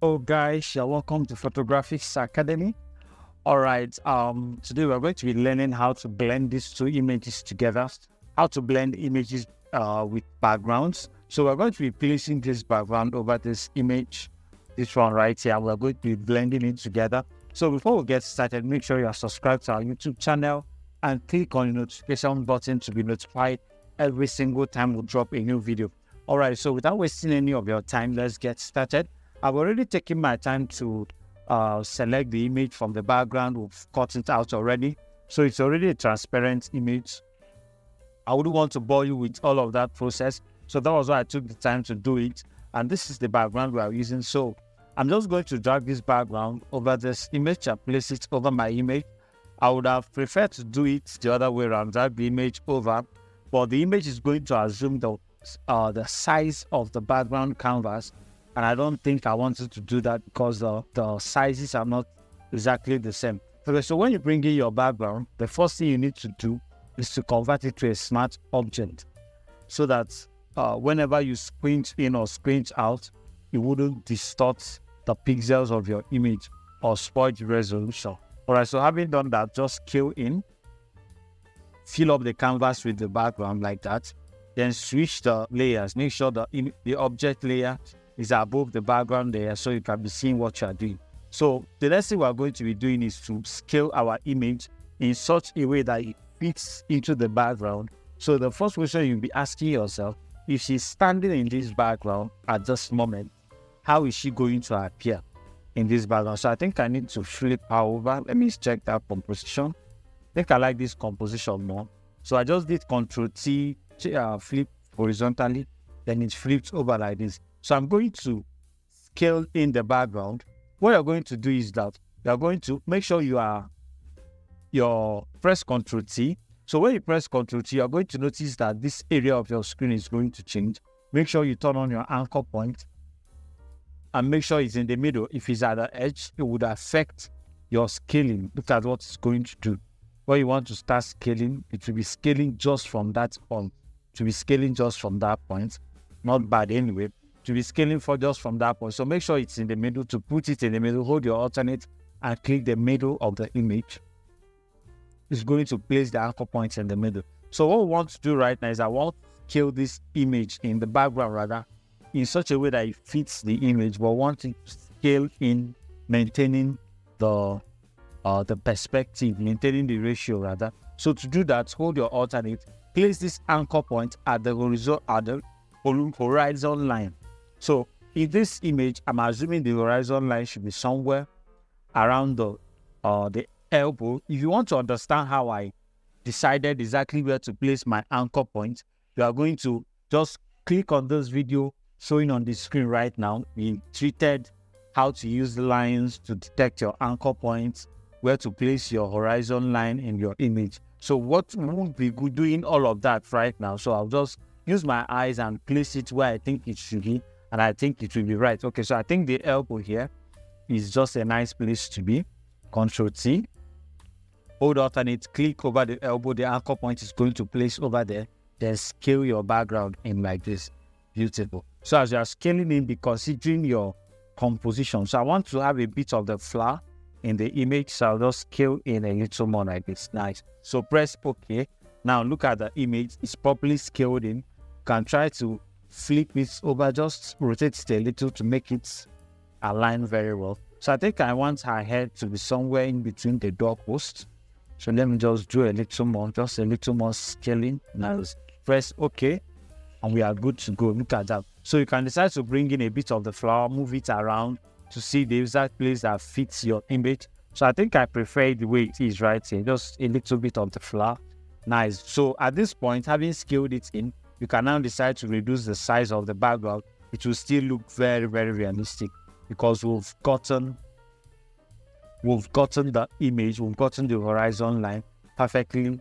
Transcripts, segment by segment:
Oh guys, you're welcome to Photographics Academy. All right, today we're going to be learning how to blend these two images together, how to blend images with backgrounds. So we're going to be placing this background over this image, this one right here. We're going to be blending it together. So before we get started, make sure you are subscribed to our YouTube channel and click on the notification button to be notified every single time we drop a new video. All right, so without wasting any of your time, let's get started. I've already taken my time to select the image from the background. We've cut it out already. So it's already a transparent image. I wouldn't want to bore you with all of that process. So that was why I took the time to do it. And this is the background we are using. So I'm just going to drag this background over this image and place it over my image. I would have preferred to do it the other way around, drag the image over. But the image is going to assume the size of the background canvas. And I don't think I wanted to do that because the sizes are not exactly the same. Okay, so when you bring in your background, the first thing you need to do is to convert it to a smart object so that whenever you squint in or squint out, it wouldn't distort the pixels of your image or spoil the resolution. All right, so having done that, just scale in, fill up the canvas with the background like that, then switch the layers. Make sure the object layer is above the background layer so you can be seeing what you are doing. So the next thing we are going to be doing is to scale our image in such a way that it fits into the background. So the first question you'll be asking yourself, if she's standing in this background at this moment, how is she going to appear in this background? So I think I need to flip her over. Let me check that composition. I think I like this composition more. So I just did Ctrl T, flip horizontally, then it flips over like this. So I'm going to scale in the background. What you're going to do is that you're going to make sure you press Ctrl T. So when you press Ctrl T, you're going to notice that this area of your screen is going to change. Make sure you turn on your anchor point and make sure it's in the middle. If it's at the edge, it would affect your scaling. Look at what it's going to do. When you want to start scaling, it will be scaling just from that point. It will be scaling just from that point. Not bad anyway. To be scaling for just from that point. So make sure it's in the middle. To put it in the middle, hold your alternate and click the middle of the image. It's going to place the anchor points in the middle. So what we want to do right now is I want to scale this image in the background rather in such a way that it fits the image, but wanting to scale in maintaining the perspective, maintaining the ratio rather. So to do that, hold your alternate, place this anchor point at the horizon line. So in this image, I'm assuming the horizon line should be somewhere around the elbow. If you want to understand how I decided exactly where to place my anchor point, you are going to just click on this video showing on the screen right now. We treated how to use the lines to detect your anchor points, where to place your horizon line in your image. So what won't be good doing all of that right now. So I'll just use my eyes and place it where I think it should be. And I think it will be right. Okay, so I think the elbow here is just a nice place to be. Ctrl T. Hold alternate, click over the elbow. The anchor point is going to place over there. Then scale your background in like this. Beautiful. So as you are scaling in, be considering your composition. So I want to have a bit of the flower in the image. So I'll just scale in a little more like this. Nice. So press OK. Now look at the image. It's properly scaled in. You can try to flip it over, just rotate it a little to make it align very well. So I think I want her head to be somewhere in between the doorpost. So let me just do a little more, just a little more scaling. Now press OK and we are good to go. Look at that. So you can decide to bring in a bit of the flower, move it around to see the exact place that fits your image. So I think I prefer it the way it is right here, just a little bit of the flower. Nice. So at this point, having scaled it in, you can now decide to reduce the size of the background. It will still look very, very realistic because we've gotten the image, we've gotten the horizon line perfectly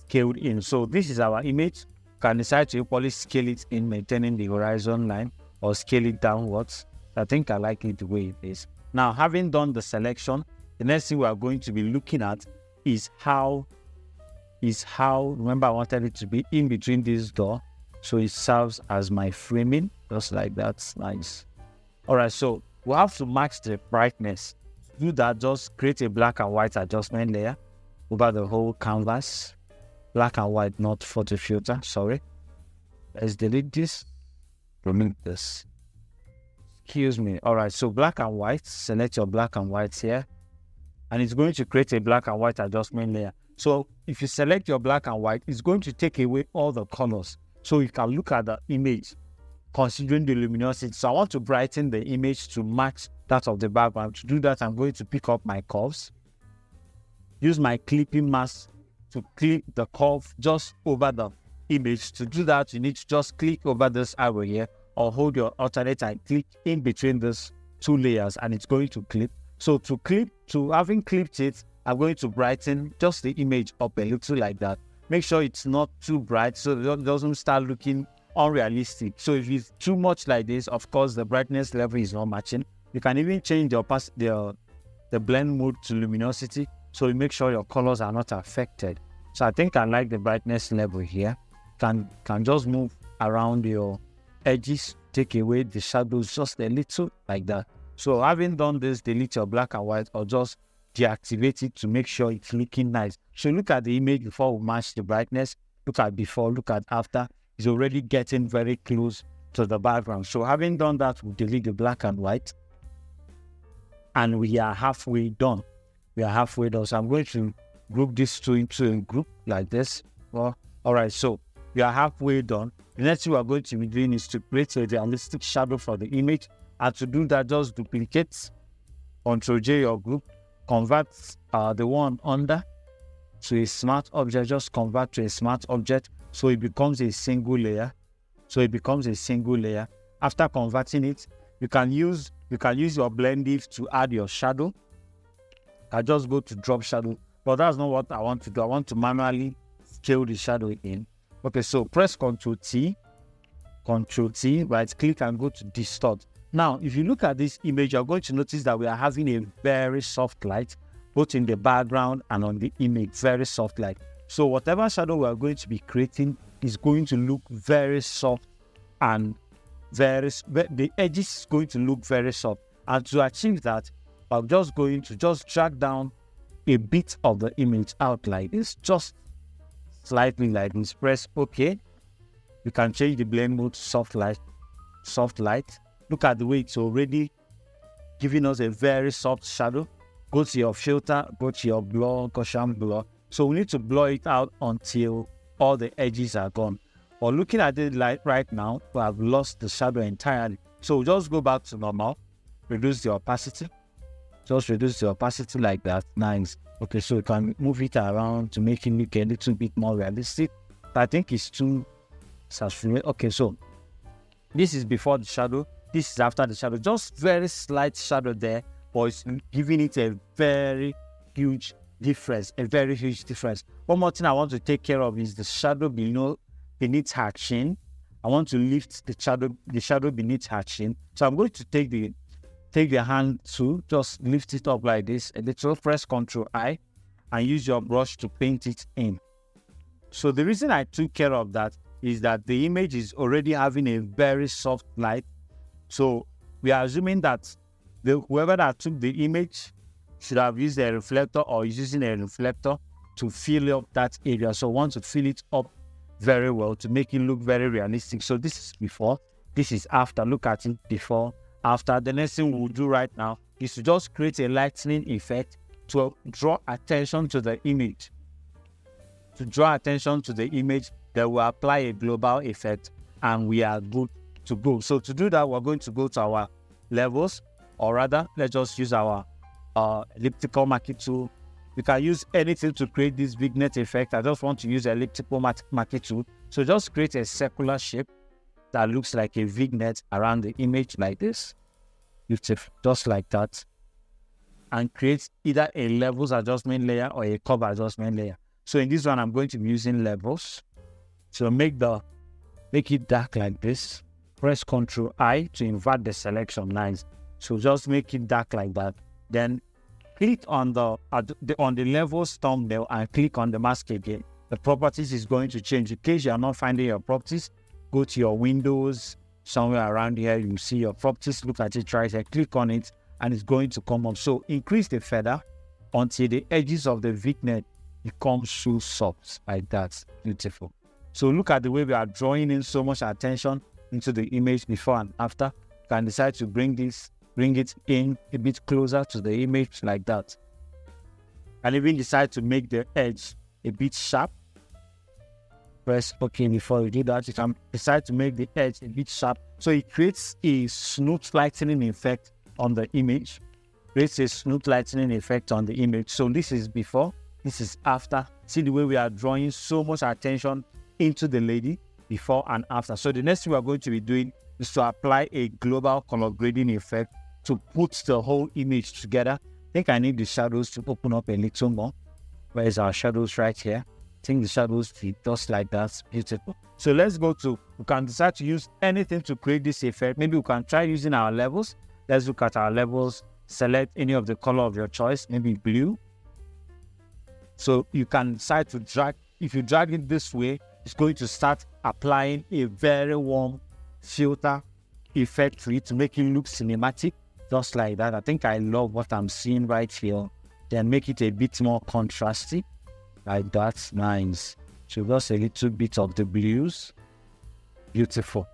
scaled in. So this is our image. You can decide to equally scale it in, maintaining the horizon line, or scale it downwards. I think I like it the way it is. Now, having done the selection, the next thing we are going to be looking at is how, remember I wanted it to be in between this door. So it serves as my framing, just like that. Nice. All right, so we have to match the brightness. To do that, just create a black and white adjustment layer over the whole canvas. Black and white, not photo filter, sorry. Let's delete this. Remove this. Excuse me. All right, so black and white, select your black and white here. And it's going to create a black and white adjustment layer. So if you select your black and white, it's going to take away all the colors. So you can look at the image considering the luminosity. So I want to brighten the image to match that of the background. To do that, I'm going to pick up my curves. Use my clipping mask to clip the curve just over the image. To do that, you need to just click over this arrow here or hold your alternate and click in between these two layers and it's going to clip. So to having clipped it, I'm going to brighten just the image up a little like that. Make sure it's not too bright so it doesn't start looking unrealistic. So if it's too much like this, of course, the brightness level is not matching. You can even change the blend mode to luminosity so you make sure your colors are not affected. So I think I like the brightness level here. Can just move around your edges, take away the shadows just a little like that. So having done this, delete your black and white or just deactivate it to make sure it's looking nice. So look at the image before we match the brightness. Look at before, look at after. It's already getting very close to the background. So having done that, we'll delete the black and white. And we are halfway done. We are halfway done. So I'm going to group these two into a group like this. Well, all right, so we are halfway done. The next thing we are going to be doing is to create a realistic shadow for the image. And to do that, just duplicate, Ctrl J your group, convert the one under to a smart object, just convert to a smart object so it becomes a single layer. After converting it, you can use your blend div to add your shadow. I just go to drop shadow, but that's not what I want to do. I want to manually scale the shadow in. Okay, so press Ctrl T, right click and go to distort. Now, if you look at this image, you're going to notice that we are having a very soft light, both in the background and on the image, very soft light. So whatever shadow we are going to be creating is going to look very soft and the edges is going to look very soft. And to achieve that, I'm just going to drag down a bit of the image out like this, just slightly like this. Press OK. You can change the blend mode to soft light. Look at the way it's already giving us a very soft shadow. Go to your filter, go to your blur, Gaussian blur. So we need to blur it out until all the edges are gone. But looking at it like right now, we have lost the shadow entirely. So just go back to normal, reduce the opacity. Just reduce the opacity like that. Nice. Okay, so you can move it around to make it look a little bit more realistic. But I think it's too saturated. Okay, so this is before the shadow. This is after the shadow. Just very slight shadow there, but it's giving it a very huge difference. One more thing I want to take care of is the shadow beneath her chin. I want to lift the shadow beneath her chin. So I'm going to take the hand to just lift it up like this. A little, press Ctrl I and use your brush to paint it in. So the reason I took care of that is that the image is already having a very soft light. So we are assuming that whoever that took the image should have used a reflector or is using a reflector to fill up that area. So I want to fill it up very well to make it look very realistic. So this is before, this is after. Look at it before, after. The next thing we'll do right now is to just create a lightening effect to draw attention to the image. To draw attention to the image, then we'll apply a global effect and we are good to go. So to do that, we're going to go to our levels, or rather, let's just use our elliptical marquee tool. You can use anything to create this vignette effect. I just want to use elliptical marquee tool. So just create a circular shape that looks like a vignette around the image like this. Just like that. And create either a levels adjustment layer or a curve adjustment layer. So in this one, I'm going to be using levels. So make it dark like this. Press Ctrl I to invert the selection. Nice. So just make it dark like that. Then click on the levels thumbnail and click on the mask again. The properties is going to change. In case you are not finding your properties, go to your Windows somewhere around here. You see your properties, look at it right here, click on it, and it's going to come up. So increase the feather until the edges of the vignette become so soft like that. Beautiful. So look at the way we are drawing in so much attention into the image before and after. You can decide to bring it in a bit closer to the image like that. And even decide to make the edge a bit sharp. Press OK before you do that. You can decide to make the edge a bit sharp. So it creates a smooth lightening effect on the image. Creates a smooth lightening effect on the image. So this is before, this is after. See the way we are drawing so much attention into the lady before and after. So the next thing we are going to be doing is to apply a global color grading effect to put the whole image together. I think I need the shadows to open up a little more. Where is our shadows? Right here. I think the shadows fit just like that. Beautiful. So let's go to, we can decide to use anything to create this effect. Maybe we can try using our levels. Let's look at our levels. Select any of the color of your choice, maybe blue. So you can decide to drag. If you drag it this way, it's going to start applying a very warm filter effect to it to make it look cinematic, just like that. I think I love what I'm seeing right here. Then make it a bit more contrasty, like that. Nice. So just a little bit of the blues. Beautiful.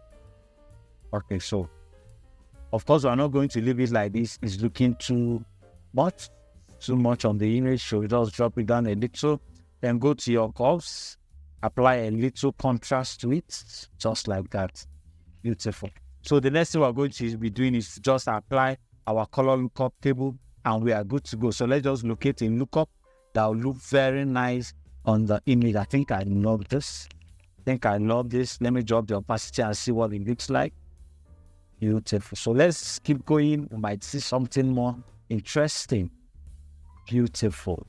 Okay, so of course we're not going to leave it like this. It's looking too much on the image. So just drop it down a little. Then go to your curves. Apply a little contrast to it, just like that. Beautiful. So the next thing we're going to be doing is to just apply our color lookup table and we are good to go. So let's just locate a lookup that will look very nice on the image. I think I love this. Let me drop the opacity and see what it looks like. Beautiful. So let's keep going. We might see something more interesting. Beautiful.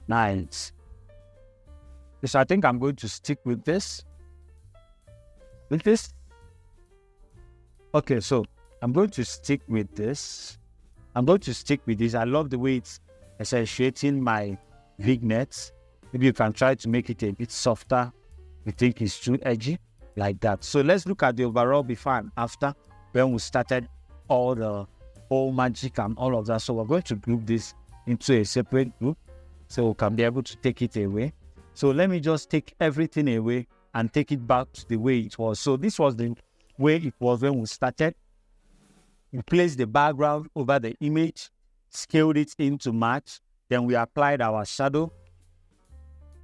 Nice. So I think I'm going to stick with this. Okay, so I'm going to stick with this. I love the way it's accentuating my vignettes. Maybe you can try to make it a bit softer. You think it's too edgy, like that. So let's look at the overall before and after when we started all the whole magic and all of that. So we're going to group this into a separate group so we can be able to take it away. So let me just take everything away and take it back to the way it was. So this was the way it was when we started. We placed the background over the image, scaled it in to match. Then we applied our shadow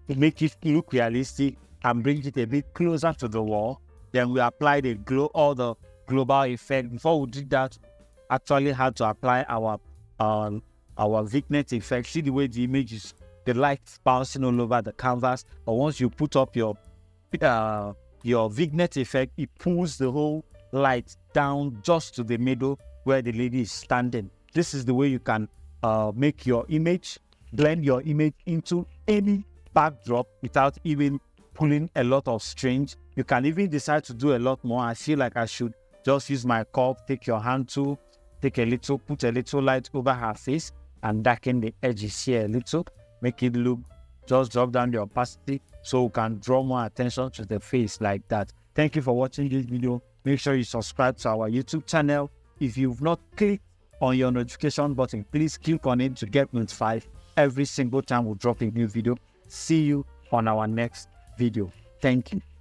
to make it look realistic and bring it a bit closer to the wall. Then we applied all the global effect. Before we did that, actually had to apply our vignette effect. See the way the image is, the light bouncing all over the canvas. But once you put up your vignette effect, it pulls the whole light down just to the middle where the lady is standing. This is the way you can make your image, blend your image into any backdrop without even pulling a lot of strings. You can even decide to do a lot more. I feel like I should just use my curve, take your hand tool, put a little light over her face and darken the edges here a little. Make it look, just drop down the opacity so we can draw more attention to the face like that. Thank you for watching this video. Make sure you subscribe to our YouTube channel. If you've not clicked on your notification button, please click on it to get notified every single time we drop a new video. See you on our next video. Thank you.